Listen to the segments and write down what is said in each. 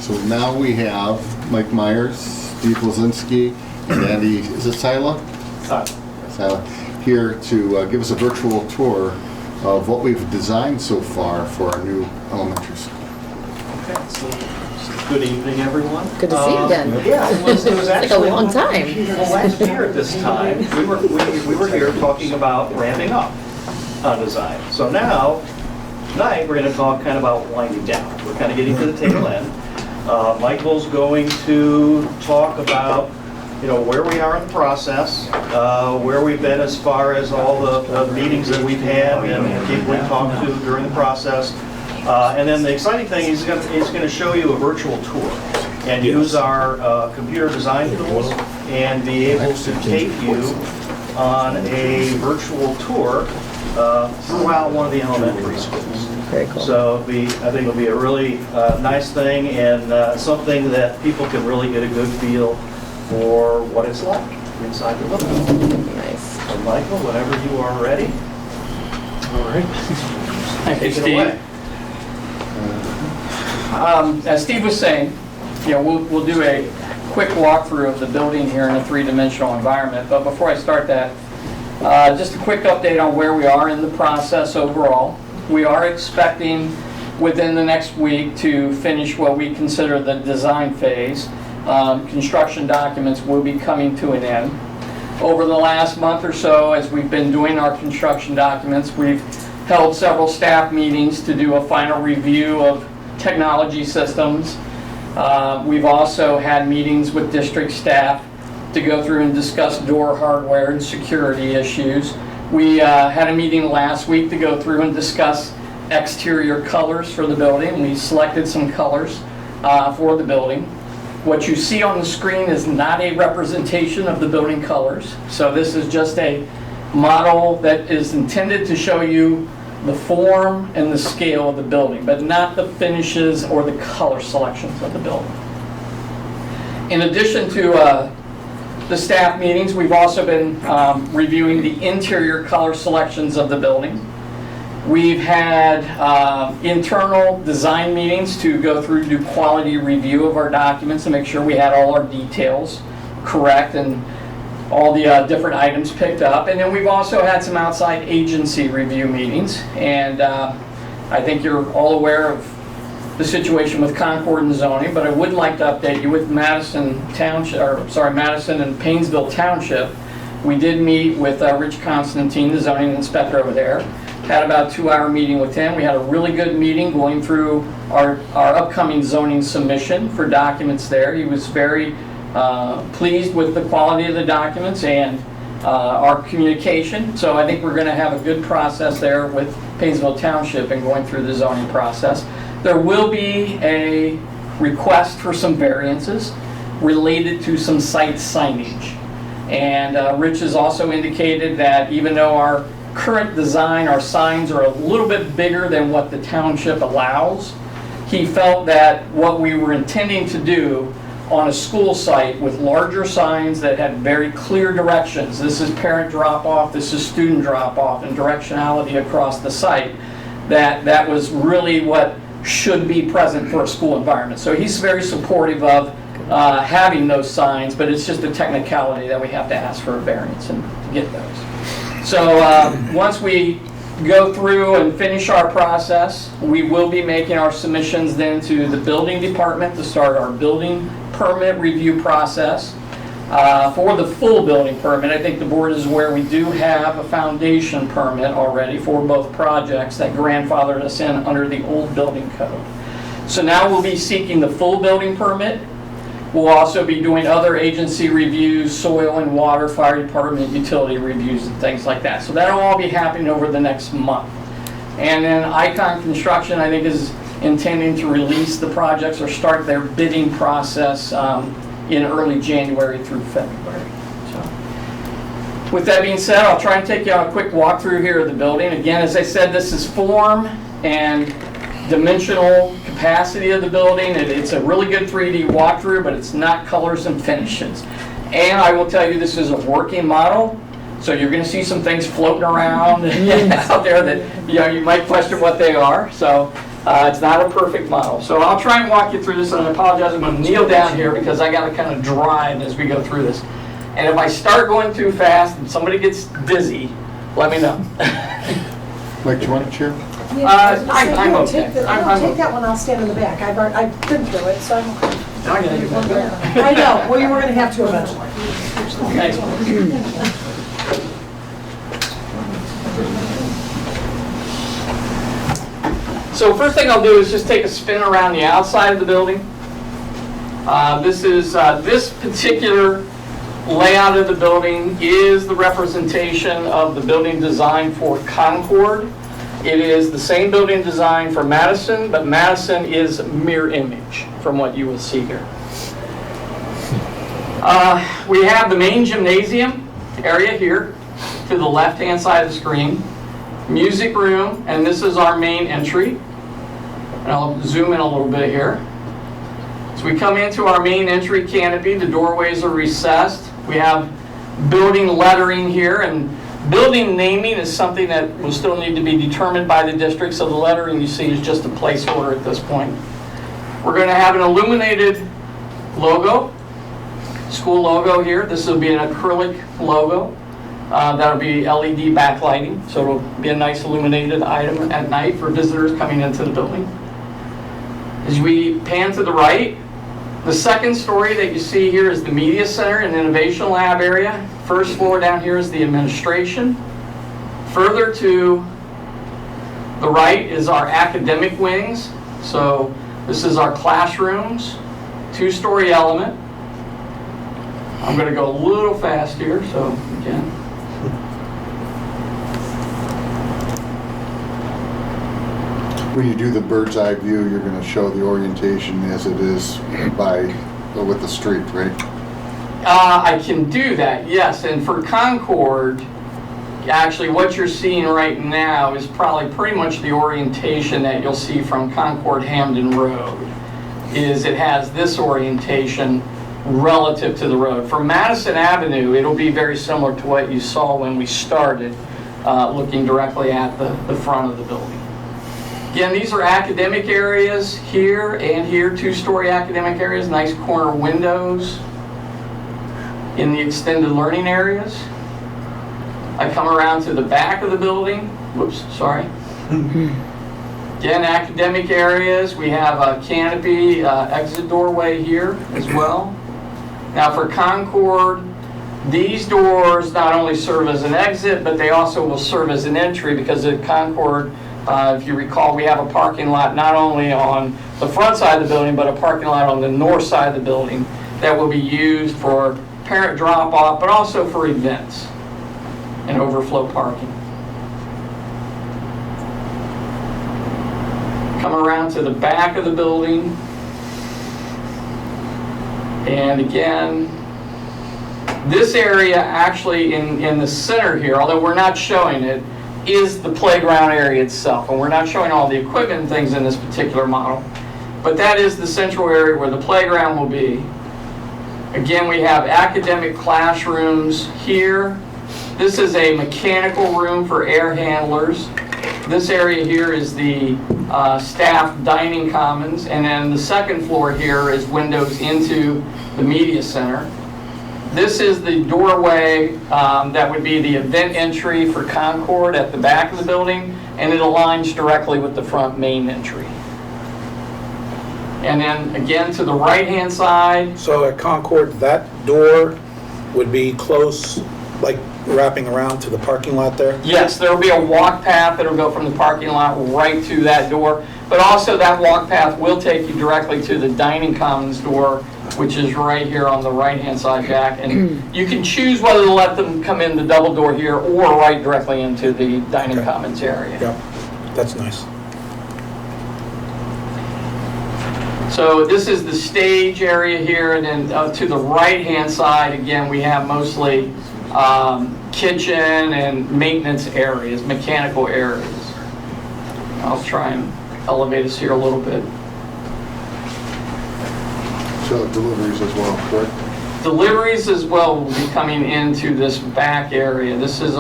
So now we have Mike Myers, Steve Lazinski, and Andy, is it Sila? Sila, here to give us a virtual tour of what we've designed so far for our new elementary school. Okay, so good evening, everyone. Good to see you again. Yeah, it was It's like actually a long time. Well, last year at this time, we were here talking about ramping up on design. So now, tonight, we're going to talk kind of about winding down. We're kind of getting to the tail end. Michael's going to talk about, where we are in the process, where we've been as far as all the meetings that we've had and people we talked to during the process. And then the exciting thing is he's going to show you a virtual tour and use our computer design tools and be able to take you on a virtual tour throughout one of the elementary schools. Very cool. So I think it'll be a really nice thing and something that people can really get a good feel for what it's like inside the building. Nice. So Michael, whenever you are ready. All right. Thank you, Take it Steve. away. As Steve was saying, we'll do a quick walkthrough of the building here in a three-dimensional environment. But before I start that, just a quick update on where we are in the process overall. We are expecting within the next week to finish what we consider the design phase. Construction documents will be coming to an end. Over the last month or so, as we've been doing our construction documents, we've held several staff meetings to do a final review of technology systems. We've also had meetings with district staff to go through and discuss door hardware and security issues. We had a meeting last week to go through and discuss exterior colors for the building. We selected some colors for the building. What you see on the screen is not a representation of the building colors. So this is just a model that is intended to show you the form and the scale of the building, but not the finishes or the color selections of the building. In addition to the staff meetings, we've also been reviewing the interior color selections of the building. We've had internal design meetings to go through, do quality review of our documents and make sure we had all our details correct and all the different items picked up. And then we've also had some outside agency review meetings. And I think you're all aware of the situation with Concord and zoning, but I would like to update you with Madison and Painesville Township. We did meet with Rich Constantine, the zoning inspector over there. Had about a 2-hour meeting with him. We had a really good meeting going through our upcoming zoning submission for documents there. He was very pleased with the quality of the documents and our communication. So I think we're going to have a good process there with Painesville Township and going through the zoning process. There will be a request for some variances related to some site signage. And Rich has also indicated that even though our current design, our signs are a little bit bigger than what the township allows, he felt that what we were intending to do on a school site with larger signs that had very clear directions, this is parent drop-off, this is student drop-off, and directionality across the site, that was really what should be present for a school environment. So he's very supportive of having those signs, but it's just a technicality that we have to ask for a variance and to get those. So once we go through and finish our process, we will be making our submissions then to the building department to start our building permit review process. For the full building permit, I think the board is aware we do have a foundation permit already for both projects that grandfathered us in under the old building code. So now we'll be seeking the full building permit. We'll also be doing other agency reviews, soil and water, fire department, utility reviews, and things like that. So that'll all be happening over the next month. And then Icon Construction, I think, is intending to release the projects or start their bidding process in early January through February. So, with that being said, I'll try and take you on a quick walkthrough here of the building. Again, as I said, this is form and dimensional capacity of the building. It's a really good 3D walkthrough, but it's not colors and finishes. And I will tell you, this is a working model, so you're going to see some things floating around out there that you might question what they are. So It's not a perfect model. So I'll try and walk you through this, and I apologize, I'm going to kneel down here because I got to kind of drive as we go through this. And if I start going too fast and somebody gets dizzy, let me know. Mike, do you want a chair? I'm okay. Take that one, I'll stand in the back. I've been through it, so I'm okay. I gotta get back there. I know, well, you were gonna have to eventually. Thanks. So first thing I'll do is just take a spin around the outside of the building. This particular layout of the building is the representation of the building design for Concord. It is the same building design for Madison, but Madison is mirror image from what you will see here. We have the main gymnasium area here to the left-hand side of the screen. Music room, and this is our main entry. And I'll zoom in a little bit here. So we come into our main entry canopy. The doorways are recessed. We have building lettering here, and building naming is something that will still need to be determined by the district, so the lettering you see is just a placeholder at this point. We're going to have an illuminated logo, school logo here. This will be an acrylic logo. That'll be LED backlighting, so it'll be a nice illuminated item at night for visitors coming into the building. As we pan to the right, the second story that you see here is the Media Center and Innovation Lab area. First floor down here is the administration. Further to the right is our academic wings. So this is our classrooms, two-story element. I'm going to go a little fast here, so again. When you do the bird's eye view, you're going to show the orientation as it is with the street, right? I can do that, yes. And for Concord, actually what you're seeing right now is probably pretty much the orientation that you'll see from Concord Hamden Road. It has this orientation relative to the road. For Madison Avenue, it'll be very similar to what you saw when we started, looking directly at the front of the building. Again, these are academic areas here and here, two-story academic areas, nice corner windows in the extended learning areas. I come around to the back of the building. Whoops, sorry. Again, academic areas. We have a canopy exit doorway here as well. Now for Concord, these doors not only serve as an exit, but they also will serve as an entry, because at Concord, if you recall, we have a parking lot not only on the front side of the building, but a parking lot on the north side of the building that will be used for parent drop-off, but also for events and overflow parking. Come around to the back of the building. And again, this area actually in the center here, although we're not showing it, is the playground area itself. And we're not showing all the equipment and things in this particular model. But that is the central area where the playground will be. Again, we have academic classrooms here. This is a mechanical room for air handlers. This area here is the staff dining commons. And then the second floor here is windows into the media center. This is the doorway that would be the event entry for Concord at the back of the building, and it aligns directly with the front main entry. And then again to the right-hand side. So at Concord, that door would be close, like wrapping around to the parking lot there? Yes, there will be a walk path that will go from the parking lot right to that door, but also that walk path will take you directly to the dining commons door, which is right here on the right-hand side, Jack. And you can choose whether to let them come in the double door here or right directly into the dining commons area. Yeah, that's nice. So this is the stage area here, and then to the right-hand side, again, we have mostly kitchen and maintenance areas, mechanical areas. I'll try and elevate us here a little bit. So deliveries as well, correct? Deliveries as well will be coming into this back area. This is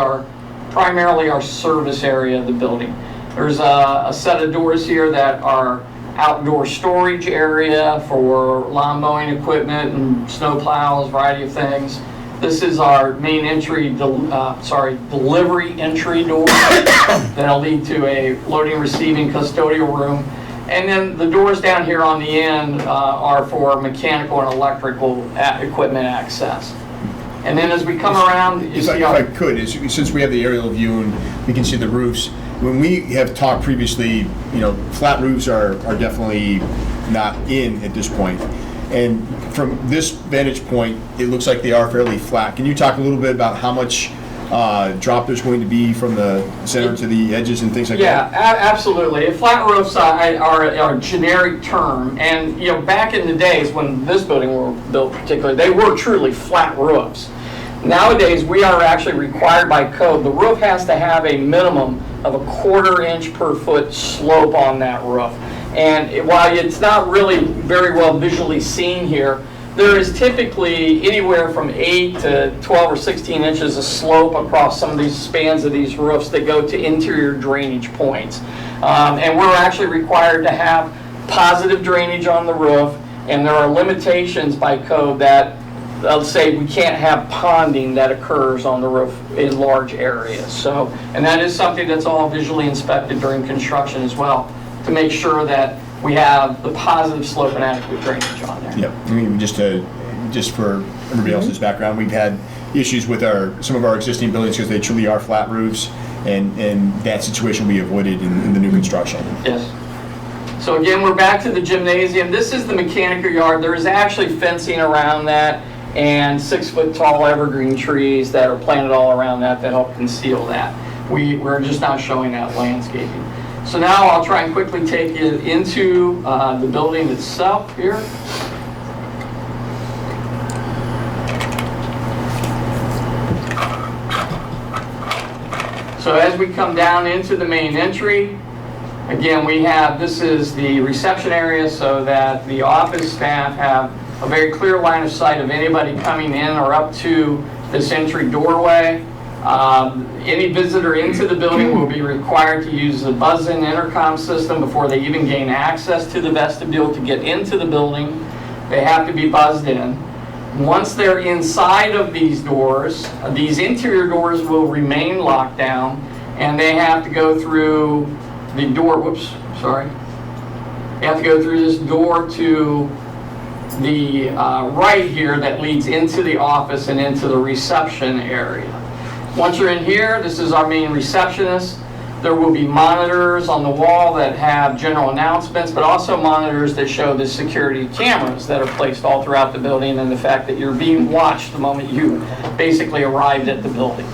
primarily our service area of the building. There's a set of doors here that are outdoor storage area for lawn mowing equipment and snow plows, variety of things. This is our main entry, delivery entry door that'll lead to a loading, receiving, custodial room. And then the doors down here on the end are for mechanical and electrical equipment access. And then as we come around, you If see I could, since we have the aerial view and we can see the roofs, when we have talked previously, flat roofs are definitely not in at this point. And from this vantage point, it looks like they are fairly flat. Can you talk a little bit about how much drop there's going to be from the center to the edges and things like that? Yeah, absolutely. Flat roofs are a generic term, and back in the days when this building was built particularly, they were truly flat roofs. Nowadays, we are actually required by code, the roof has to have a minimum of a 1/4 inch per foot slope on that roof. And while it's not really very well visually seen here, there is typically anywhere from 8 to 12 or 16 inches of slope across some of these spans of these roofs that go to interior drainage points. And we're actually required to have positive drainage on the roof, and there are limitations by code that, let's say, we can't have ponding that occurs on the roof in large areas. So, and that is something that's all visually inspected during construction as well, to make sure that we have the positive slope and adequate drainage on there. Yeah, I mean, just for everybody else's background, we've had issues with some of our existing buildings because they truly are flat roofs, and that situation we avoided in the new construction. Yes. So again, we're back to the gymnasium. This is the mechanical yard. There is actually fencing around that and 6-foot tall evergreen trees that are planted all around that help conceal that. We're just not showing that landscaping. So now I'll try and quickly take you into the building itself here. So as we come down into the main entry, again, this is the reception area so that the office staff have a very clear line of sight of anybody coming in or up to this entry doorway. Any visitor into the building will be required to use the buzz-in intercom system before they even gain access to the vestibule to get into the building. They have to be buzzed in. Once they're inside of these doors, these interior doors will remain locked down, and they have to go through the door, They have to go through this door to the right here that leads into the office and into the reception area. Once you're in here, this is our main receptionist. There will be monitors on the wall that have general announcements, but also monitors that show the security cameras that are placed all throughout the building and the fact that you're being watched the moment you basically arrived at the building.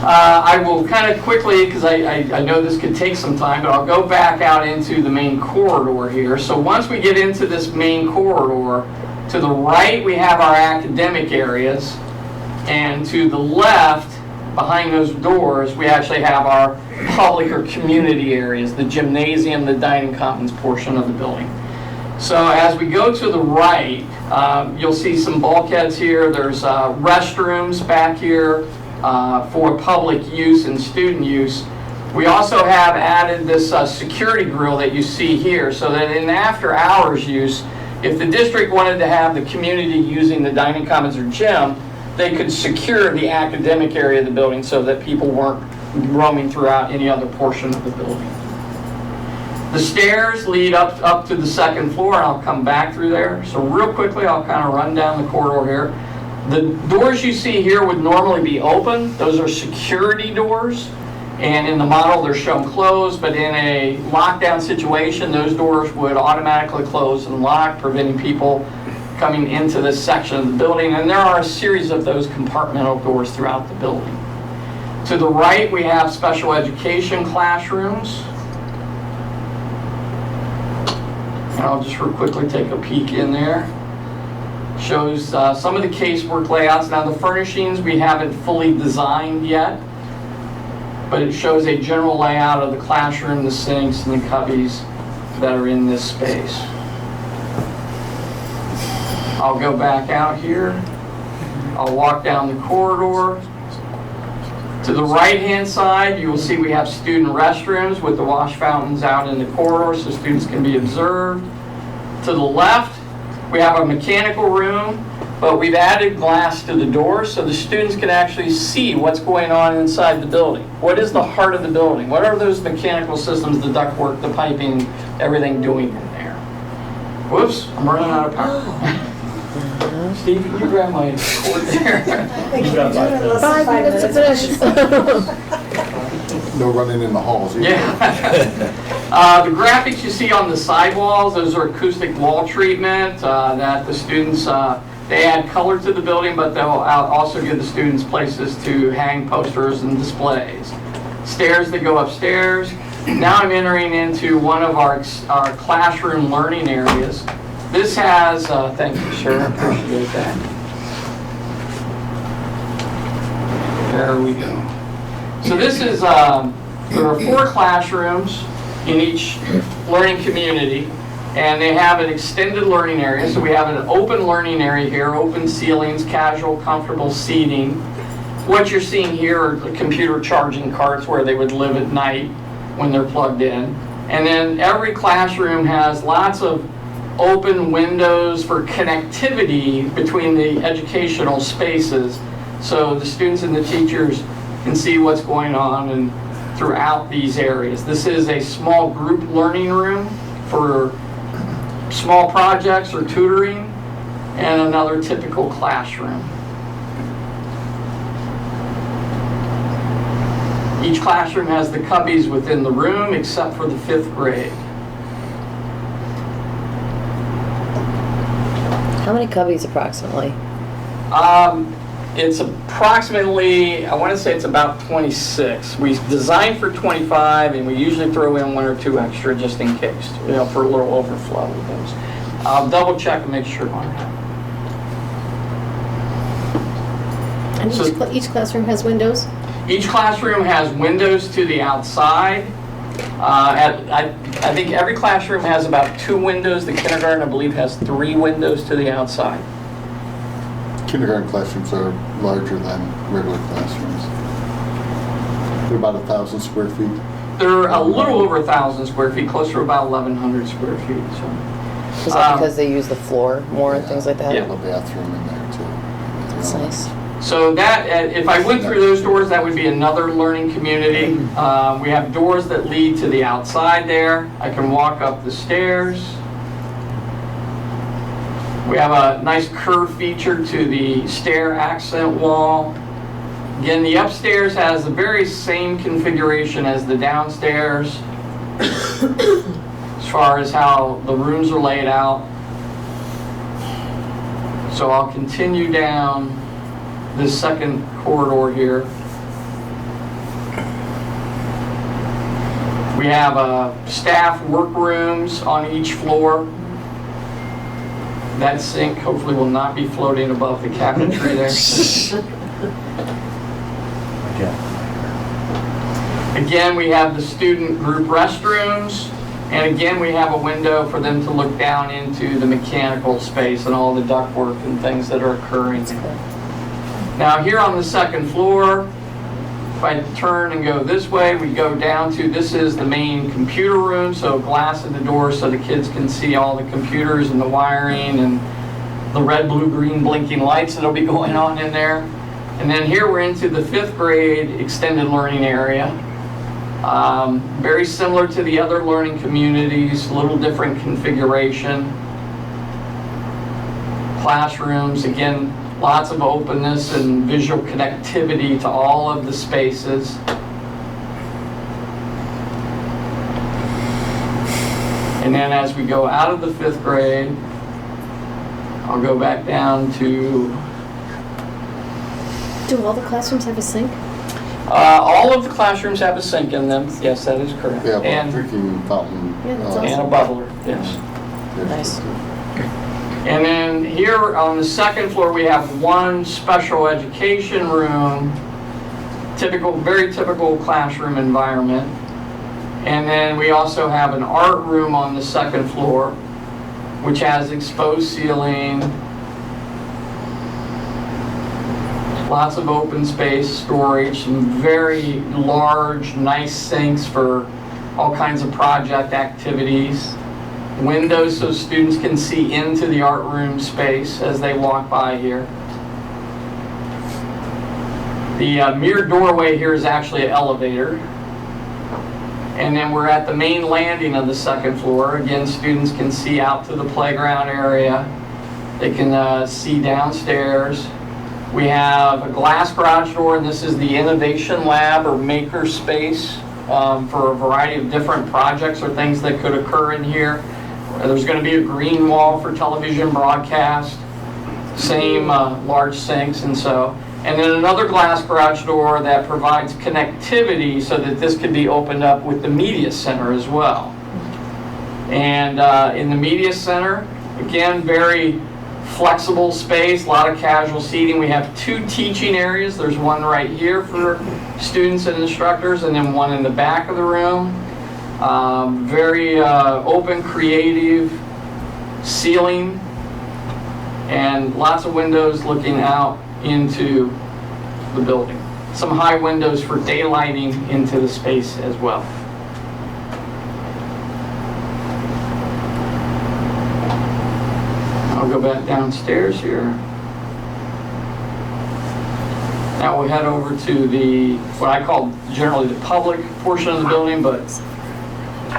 I will kind of quickly, because I know this could take some time, but I'll go back out into the main corridor here. So once we get into this main corridor, to the right we have our academic areas, and to the left, behind those doors, we actually have our public or community areas, the gymnasium, the dining commons portion of the building. So as we go to the right, you'll see some bulkheads here. There's restrooms back here for public use and student use. We also have added this security grill that you see here, so that in after hours use, if the district wanted to have the community using the dining commons or gym, they could secure the academic area of the building so that people weren't roaming throughout any other portion of the building. The stairs lead up to the second floor, and I'll come back through there. So real quickly, I'll kind of run down the corridor here. The doors you see here would normally be open. Those are security doors, and in the model they're shown closed, but in a lockdown situation, those doors would automatically close and lock, preventing people coming into this section of the building, and there are a series of those compartmental doors throughout the building. To the right, we have special education classrooms. And I'll just real quickly take a peek in there. Shows some of the casework layouts. Now the furnishings we haven't fully designed yet, but it shows a general layout of the classroom, the sinks, and the cubbies that are in this space. I'll go back out here. I'll walk down the corridor To the right-hand side, you will see we have student restrooms with the wash fountains out in the corridor so students can be observed. To the left, we have a mechanical room, but we've added glass to the doors so the students can actually see what's going on inside the building. What is the heart of the building? What are those mechanical systems, the ductwork, the piping, everything doing in there? Whoops, I'm running out of power. Steve, can you grab my cord there? You got 5 minutes. 5 minutes to finish. No running in the halls either. Yeah. The graphics you see on the sidewalls, those are acoustic wall treatment that the students, they add color to the building, but they'll also give the students places to hang posters and displays. Stairs that go upstairs. Now I'm entering into one of our classroom learning areas. This has, thank you, sir, I appreciate that. There we go. So this is, there are 4 classrooms in each learning community, and they have an extended learning area. So we have an open learning area here, open ceilings, casual, comfortable seating. What you're seeing here are the computer charging carts where they would live at night when they're plugged in. And then every classroom has lots of open windows for connectivity between the educational spaces so the students and the teachers can see what's going on and throughout these areas. This is a small group learning room for small projects or tutoring, and another typical classroom. Each classroom has the cubbies within the room except for the 5th grade. How many cubbies approximately? It's approximately, I want to say it's about 26. We designed for 25, and we usually throw in 1 or 2 extra just in case, you know, for a little overflow with those. I'll double check and make sure on that. And So- each classroom has windows? Each classroom has windows to the outside. I think every classroom has about 2 windows. The kindergarten, I believe, has 3 windows to the outside. Kindergarten classrooms are larger than regular classrooms. They're about 1,000 square feet. They're a little over 1,000 square feet, closer to about 1,100 square feet. So. Is that because they use the floor more and things like that? Yeah. A bathroom in there too. That's nice. So that, if I went through those doors, that would be another learning community. We have doors that lead to the outside there. I can walk up the stairs. We have a nice curved feature to the stair accent wall. Again, the upstairs has the very same configuration as the downstairs as far as how the rooms are laid out. So I'll continue down this second corridor here. We have staff workrooms on each floor. That sink hopefully will not be floating above the cabinetry there. Again, we have the student group restrooms, and again, we have a window for them to look down into the mechanical space and all the ductwork and things that are occurring. Now here on the second floor, if I turn and go this way, we go down to, this is the main computer room, so glass at the door so the kids can see all the computers and the wiring and the red, blue, green blinking lights that'll be going on in there. And then here we're into the 5th grade extended learning area. Very similar to the other learning communities, a little different configuration. Classrooms, again, lots of openness and visual connectivity to all of the spaces. And then as we go out of the 5th grade, I'll go back down to... Do all the classrooms have a sink? all of the classrooms have a sink in them. Yes, that is correct. They have a And, drinking fountain. Yeah, that's and a awesome. bubbler, yes. Nice. And then here on the second floor, we have one special education room, very typical classroom environment. And then we also have an art room on the second floor, which has exposed ceiling. Lots of open space, storage, some very large, nice sinks for all kinds of project activities. Windows so students can see into the art room space as they walk by here. The mirrored doorway here is actually an elevator. And then we're at the main landing of the second floor. Again, students can see out to the playground area. They can see downstairs. We have a glass garage door, and this is the innovation lab or maker space for a variety of different projects or things that could occur in here. There's going to be a green wall for television broadcast, same large sinks and so. And then another glass garage door that provides connectivity so that this could be opened up with the media center as well. And in the media center, again, very flexible space, a lot of casual seating. We have 2 teaching areas. There's one right here for students and instructors, and then one in the back of the room. Very open, creative ceiling, and lots of windows looking out into the building. Some high windows for daylighting into the space as well. I'll go back downstairs here. Now we'll head over to the, what I call generally the public portion of the building, but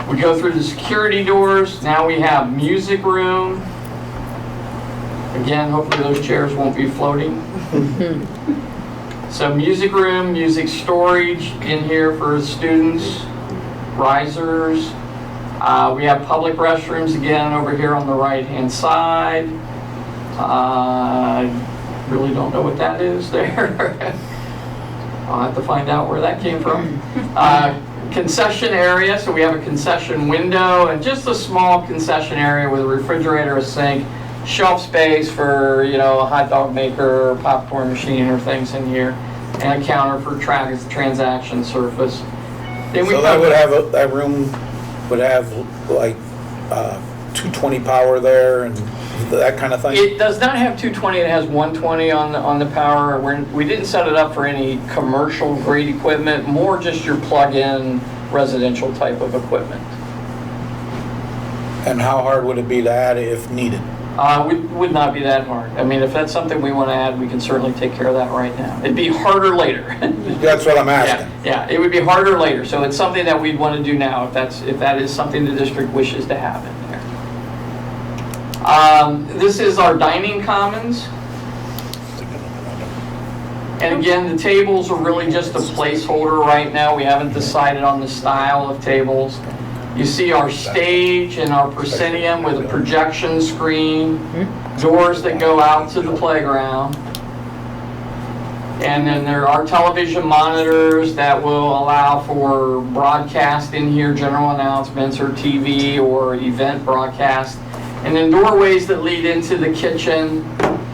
we go through the security doors. Now we have music room. Again, hopefully those chairs won't be floating. So music room, music storage in here for students, risers. We have public restrooms again over here on the right-hand side. I really don't know what that is there. I'll have to find out where that came from. Concession area, so we have a concession window and just a small concession area with a refrigerator, a sink, shelf space for, you know, a hot dog maker or popcorn machine or things in here, and a counter for transaction surface. Then So that would have, that room would have like 220 power there and that kind of thing? It does not have 220, it has 120 on the power. We didn't set it up for any commercial grade equipment, more just your plug-in residential type of equipment. And how hard would it be to add if needed? Would not be that hard. I mean, if that's something we want to add, we can certainly take care of that right now. It'd be harder later. That's what I'm asking. Yeah, it would be harder later. So it's something that we'd want to do now if that is something the district wishes to have in there. This is our dining commons. And again, the tables are really just a placeholder right now. We haven't decided on the style of tables. You see our stage and our proscenium with a projection screen, doors that go out to the playground. And then there are television monitors that will allow for broadcast in here, general announcements or TV or event broadcast. And then doorways that lead into the kitchen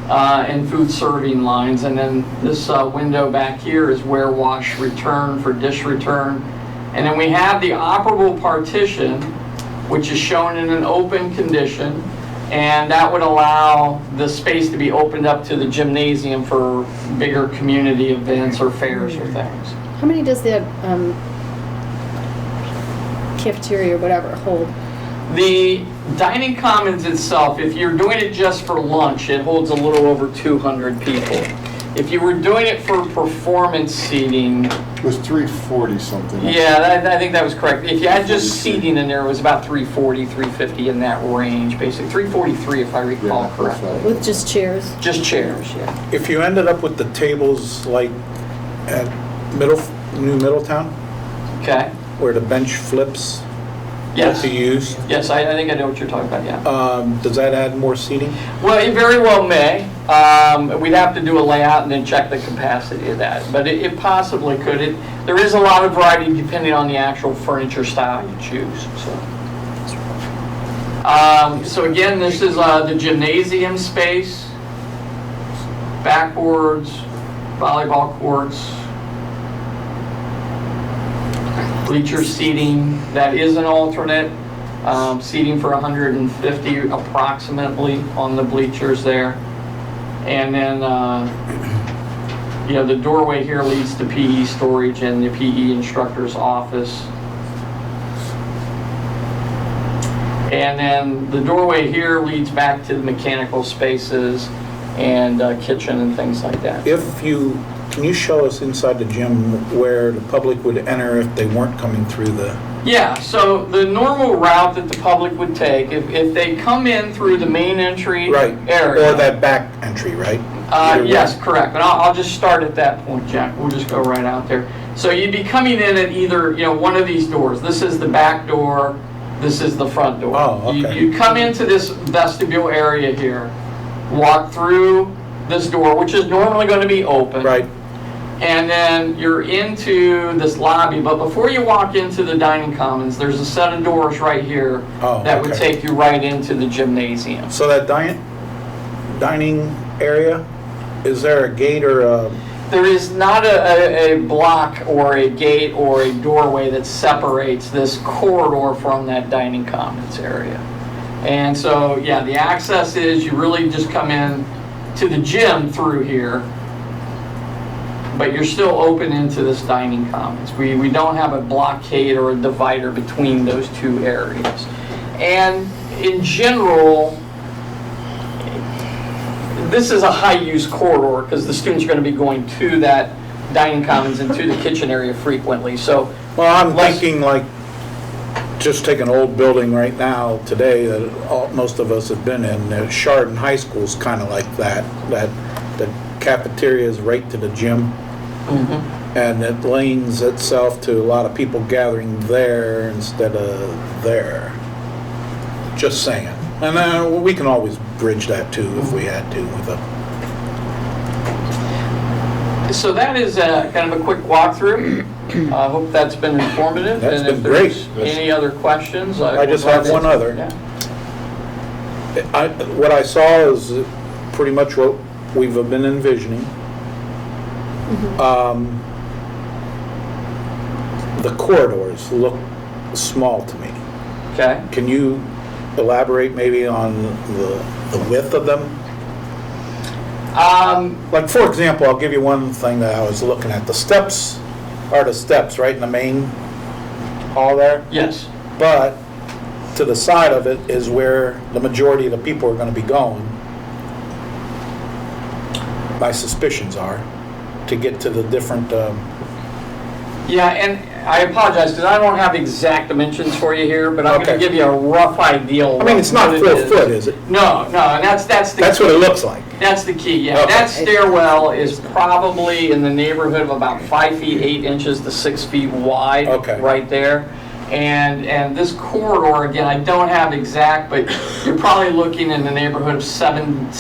and food serving lines. And then this window back here is where wash return for dish return. And then we have the operable partition, which is shown in an open condition, and that would allow the space to be opened up to the gymnasium for bigger community events or fairs or things. How many does the cafeteria or whatever hold? The dining commons itself, if you're doing it just for lunch, it holds a little over 200 people. If you were doing it for performance seating, It was 340 something. yeah, I think that was correct. If you had just seating in there, it was about 340, 350 in that range, basically 343 if I recall Yeah, that's correctly. right. With just chairs? Just chairs, yeah. If you ended up with the tables like at New Middletown, Okay. where the bench flips Yes. to use, Yes, I think I know what you're talking about, yeah. does that add more seating? Well, it very well may. We'd have to do a layout and then check the capacity of that, but it possibly could. There is a lot of variety depending on the actual furniture style you choose. So again, this is the gymnasium space, backboards, volleyball courts, bleacher seating. That is an alternate seating for 150 approximately on the bleachers there. And then You know, the doorway here leads to PE storage and the PE instructor's office. And then the doorway here leads back to the mechanical spaces and kitchen and things like that. Can you show us inside the gym where the public would enter if they weren't coming through the? Yeah, so the normal route that the public would take, if they come in through the main entry Right, area. or that back entry, right? Either Yes, way. correct. But I'll just start at that point, Jack. We'll just go right out there. So you'd be coming in at either, one of these doors. This is the back door. This is the front door. Oh, okay. You come into this vestibule area here, walk through this door, which is normally going to be open. Right, And then you're into this lobby, but before you walk into the dining commons, there's a set of doors right here Oh, that would okay. take you right into the gymnasium. so that dining area, is there a gate or a? There is not a block or a gate or a doorway that separates this corridor from that dining commons area. And so, yeah, the access is you really just come in to the gym through here, but you're still open into this dining commons. We don't have a blockade or a divider between those two areas. And in general, this is a high-use corridor because the students are going to be going to that dining commons and to the kitchen area frequently. So, Well, I'm Less- thinking like, just take an old building right now today that most of us have been in. Chardon High School's kind of like that. That the cafeteria is right to the gym, and it lends itself to a lot of people gathering there instead of there. Just saying. And we can always bridge that too if we had to with a. so that is kind of a quick walkthrough. I hope that's been informative. That's and been if there's great. any other questions, I just have one other. Yeah. What I saw is pretty much what we've been envisioning. The corridors look small to me. Okay. Can you elaborate maybe on the width of them? Like, for example, I'll give you one thing that I was looking at. The steps are the steps right in the main hall there, Yes. but to the side of it is where the majority of the people are going to be going. My suspicions are to get to the different. Yeah, and I apologize because I don't have exact dimensions for you here, but I'm going Okay. to give you a rough idea. I mean, it's not what 4 it is. foot, is it? No, and that's the That's key. what it looks like. That's the key, yeah. Okay. That stairwell is probably in the neighborhood of about 5 feet 8 inches to 6 feet wide. Okay. Right there. And this corridor, again, I don't have exact, but you're probably looking in the neighborhood of 7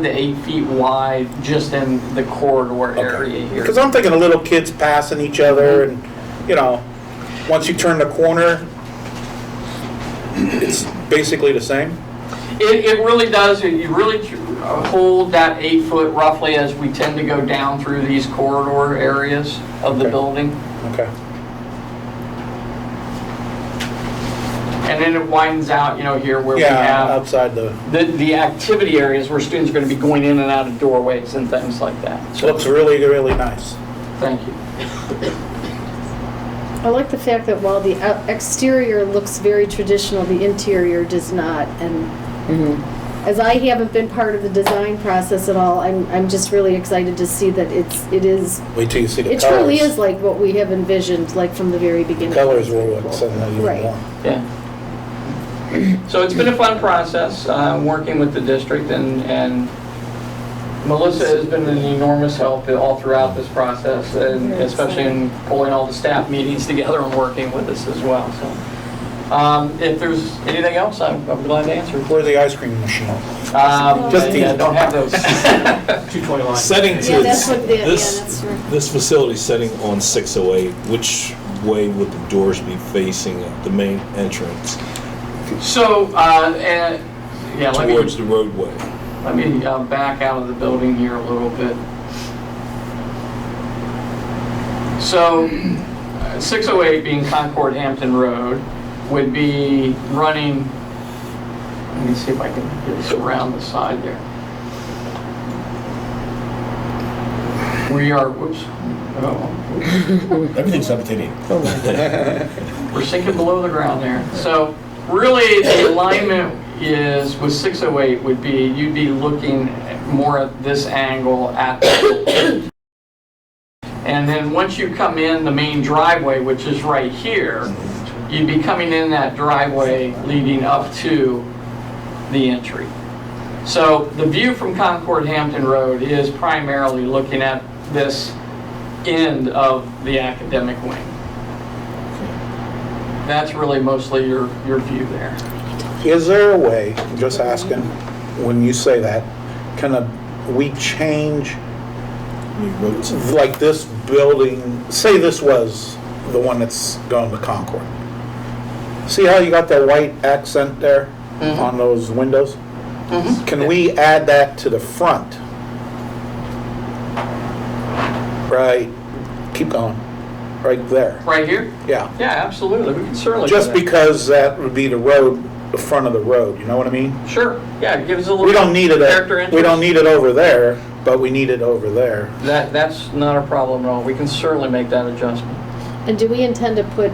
to 8 feet wide just in the corridor area here. Because I'm thinking of little kids passing each other, and once you turn the corner, it's basically the same. It really does. You really hold that 8 foot roughly as we tend to go down through these corridor areas of the Okay. building. Okay. And then it widens out, here where we Yeah, have outside the. the activity areas where students are going to be going in and out of doorways and things like that. So, Looks really, really nice. thank you. I like the fact that while the exterior looks very traditional, the interior does not. And as I haven't been part of the design process at all, I'm just really excited to see that it is. Wait till you see the It colors. truly is like what we have envisioned, like from the very beginning. Colors were what said that even Right. more. Yeah. So it's been a fun process working with the district, and Melissa has been an enormous help all throughout this process, and Very especially in pulling all the staff meetings together and working with us as well. So if there's anything else, I'm glad to answer. Where's the ice cream machine? Just Yeah, don't have those. 220 line. Setting Yeah, to that's what. this, that's right. this facility setting on 608, which way would the doors be facing the main entrance? So, yeah, Towards the roadway. let me back out of the building here a little bit. So, 608 being Concord Hampton Road would be running, let me see if I can get this around the side there. We are, whoops, oh, Everything's levitating. we're sinking below the ground there. So really, the alignment is, with 608 would be, you'd be looking more at this angle at the and then once you come in the main driveway, which is right here, you'd be coming in that driveway leading up to the entry. So the view from Concord Hampton Road is primarily looking at this end of the academic wing. That's really mostly your view there. Is there a way, I'm just asking, when you say that, we change, like this building, say this was the one that's going to Concord. See how you got that white accent there on those windows? Can we add that to the front? Right, keep going, right there. Right here? Yeah, Yeah, absolutely. We can certainly just do that. because that would be the road, the front of the road, you know what I mean? Sure. Yeah, it gives a little We don't need it, character interest. we don't need it over there, but we need it over there. That's not a problem at all. We can certainly make that adjustment. And do we intend to put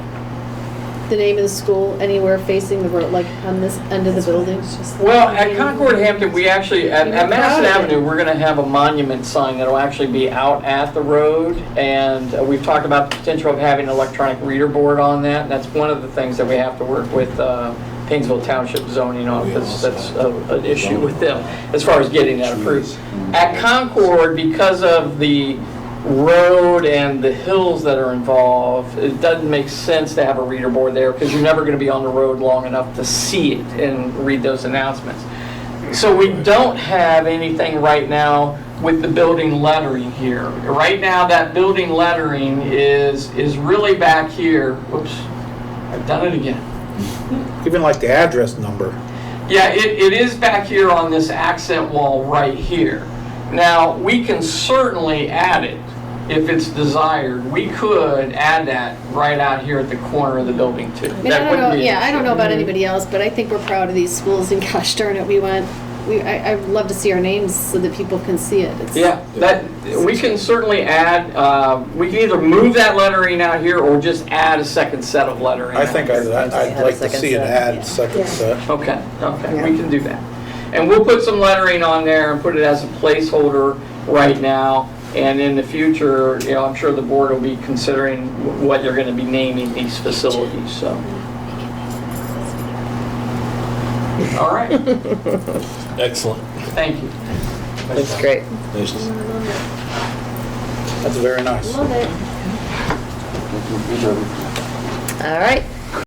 the name of the school anywhere facing the road, like on this end of the building? Well, at Concord Hampton, we actually, at We're proud Madison of it. Avenue, we're going to have a monument sign that'll actually be out at the road. And we've talked about the potential of having an electronic reader board on that. That's one of the things that we have to work with Painesville Township zoning on, because that's an issue with them as far as getting that approved. At Concord, because of the road and the hills that are involved, it doesn't make sense to have a reader board there because you're never going to be on the road long enough to see it and read those announcements. So we don't have anything right now with the building lettering here. Right now, that building lettering is really back here. Whoops, I've done it again. Even like the address number. Yeah, it is back here on this accent wall right here. Now, we can certainly add it if it's desired. We could add that right out here at the corner of the building too. I mean, I don't know, yeah, I don't know about anybody else, but I think we're proud of these schools, and gosh darn it, I'd love to see our names so that people can see it. Yeah, that, we can certainly add, we can either move that lettering out here or just add a second set of lettering. I think I'd Add a like to second see it set, add second set. Okay, we can do that. And we'll put some lettering on there and put it as a placeholder right now. And in the future, you know, I'm sure the board will be considering what you're going to be naming these facilities, so. All right, Excellent. thank you. That's great. Nice. That's very nice. Love it. All right.